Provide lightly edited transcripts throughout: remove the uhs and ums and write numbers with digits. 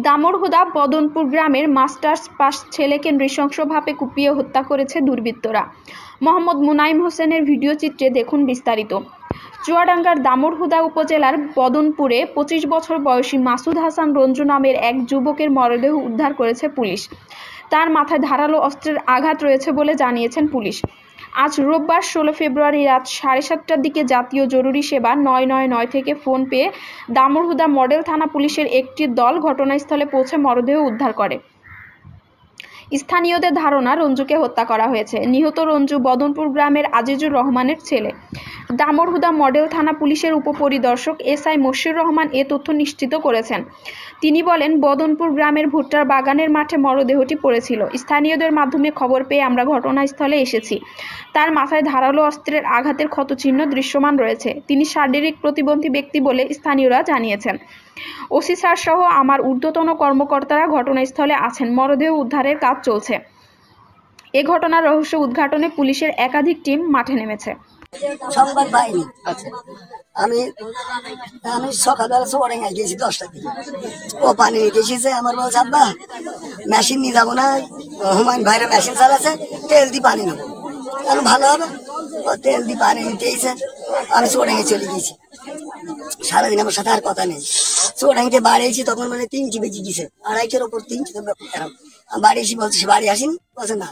দামুড়হুদা বদনপুর গ্রামের masters pass ছেলেকে নৃশংসভাবে কুপিয়ে হত্যা করেছে দুর্বৃত্তরা। মোহাম্মদ মুনাইম হোসেনের ভিডিও চিত্রে দেখুন বিস্তারিত। চুয়াডাঙ্গার দামুড়হুদা উপজেলার বদনপুরে 25 বছর বয়সী মাসুদ হাসান রঞ্জু নামের এক যুবকের মরদেহ উদ্ধার করেছে পুলিশ। তার মাথায় ধারালো অস্ত্রের আঘাত রয়েছে বলে জানিয়েছেন পুলিশ। আজ রোববার 16 ফেব্রুয়ারি রাত 7:30টার দিকে জাতীয় জরুরি সেবা 999 থেকে ফোন পেয়ে দামুড়হুদা মডেল থানা পুলিশের একটি দল ঘটনাস্থলে পৌঁছে মরদেহ উদ্ধার করে। স্থানীয়দের ধারণা রঞ্জুকে হত্যা করা হয়েছে। নিহত রঞ্জু বদনপুর গ্রামের আজিজুর রহমানের ছেলে। দামুড়হুদা মডেল থানা পুলিশের উপপরিদর্শক এসআই মশিউর রহমান এ তথ্য নিশ্চিত করেছেন। তিনি বলেন, বদনপুর গ্রামের ভুট্টার বাগানের মাঠে মরদেহটি পড়েছিল। স্থানীয়দের মাধ্যমে খবর পেয়ে আমরা ঘটনাস্থলে এসেছি। তার মাথায় ধারালো অস্ত্রের আঘাতের ক্ষতচিহ্ন দৃশ্যমান রয়েছে। তিনি শারীরিক প্রতিবন্ধী ব্যক্তি বলে স্থানীয়রা জানিয়েছেন। ওসি স্যার সহ আমার ঊর্ধ্বতন কর্মকর্তারা ঘটনাস্থলে আছেন। মরদেহ উদ্ধারের কাজ চলছে। এ ঘটনার রহস্য উদ্ঘাটনে পুলিশের একাধিক টিম মাঠে নেমেছে। সংবাদ পাইনি। আমি সকালবেলা চুয়াডাঙ্গায় গেছি 10টার দিকে। ও পানি নিতে এসেছে। আমার বলছে, আব্বা মেশিন নিয়ে যাবো না, হুমায়ুন ভাইরা মেশিন চালাচ্ছে, তেল দিয়ে পানি নেবো। আমি ভালো হবে, ও তেল দিয়ে পানি নিতে এসে আমি চুয়াডাঙ্গায় চলে গেছি। সারাদিন আমার সাথে আর কথা নেই। চুয়াডাঙ্গাতে বাড়ি এসেছি তখন মানে 3টি বেজে গেছে, 2:30টার ওপর 3টি। বাড়ি এসে বলছে সে বাড়ি আসেনি, বলছে না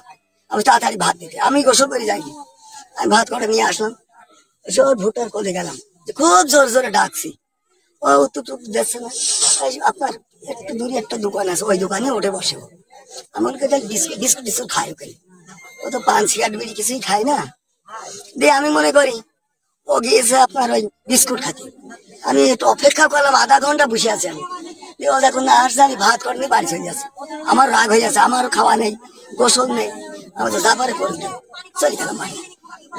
আমি তাড়াতাড়ি ভাত দিতে। আমি গোসল করে যাইনি, আমি ভাত করে নিয়ে আসলাম। জোর ভুটার কোলে গেলাম, খুব জোর জোরে ডাকছি, ও উত্তর যাচ্ছে না। আপনার একটু দূরে একটা দোকান আছে, ওই দোকানে উঠে বসে। আমার কাছে বিস্কুট টিস্কুট খায় ওখানে। ও তো পান সিগারেট বেরিয়ে কিছুই খায় না। দিয়ে আমি মনে করি ও গিয়েছে আপনার ওই বিস্কুট খাতে। আমি একটু অপেক্ষা করলাম, আধা ঘন্টা বসে আছি আমি। ও যখন না আসছে আমি ভাত করে নিয়ে বাড়ি চলে যাচ্ছি। আমার রাগ হয়ে যাচ্ছে, আমারও খাওয়া নেই, গোসল নেই। আমি তো তারপরে করে চলে গেলাম বাড়ি।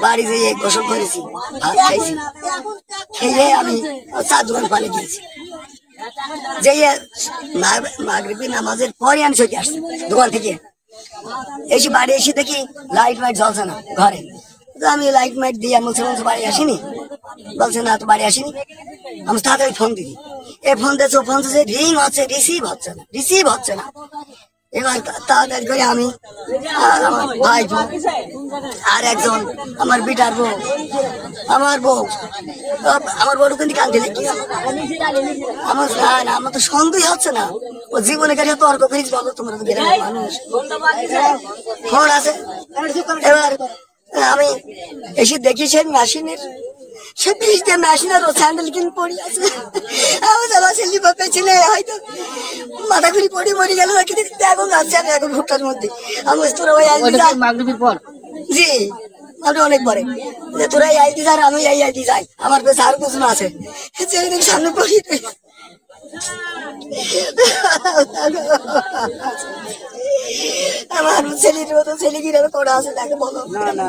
বাড়ি যেয়ে গোসল করেছি, ভাত খাইছি, খেয়ে আমি চার দোকান পালে গিয়েছি। যে মাগরিবি নামাজের পরে আমি চলে আসছি দোকান থেকে। এসে বাড়ি এসে দেখি লাইট মাইট জ্বলছে না ঘরে। তো আমি লাইট মাইট দিয়ে আমি বলছি বাড়ি আসিনি, বলছে না তো বাড়ি আসিনি। আমি তাড়াতাড়ি ফোন দিই, এ ফোন দিয়েছে, ফোন দিয়েছে, রিং হচ্ছে, রিসিভ হচ্ছে না। এবার তাড়াতাড়ি করে আমি আমার ভাই আর একজন আমার বিটার বউ, আমার বউ কিন্তু কান্দে লেগে আমার তো সন্দেহ হচ্ছে না। ও জীবনে কাছে তর্ক করিস, বলো তোমরা তো গ্রামের মানুষ, ফোন আছে। এবার আমি এসে দেখি সে মেশিনের, সে বিষ দিয়ে মেশিনের ও স্যান্ডেল কিনে পড়ে আছে। আমার ছেলে বাপে ছেলে হয়তো মাথা ঘুরি পড়ে মরে গেল। এখন যাচ্ছে আমি এখন ভুট্টার মধ্যে। আমি তোরা ওই পর জি আপনি অনেক পরে তোরা এই আইডি যান, আমি এই আইডি যাই, আমার পেছনে আর কিছু আছে সামনে পড়ি। আমার ছেলের মতো ছেলে কিভাবে পড়া আছে তাকে বলো। না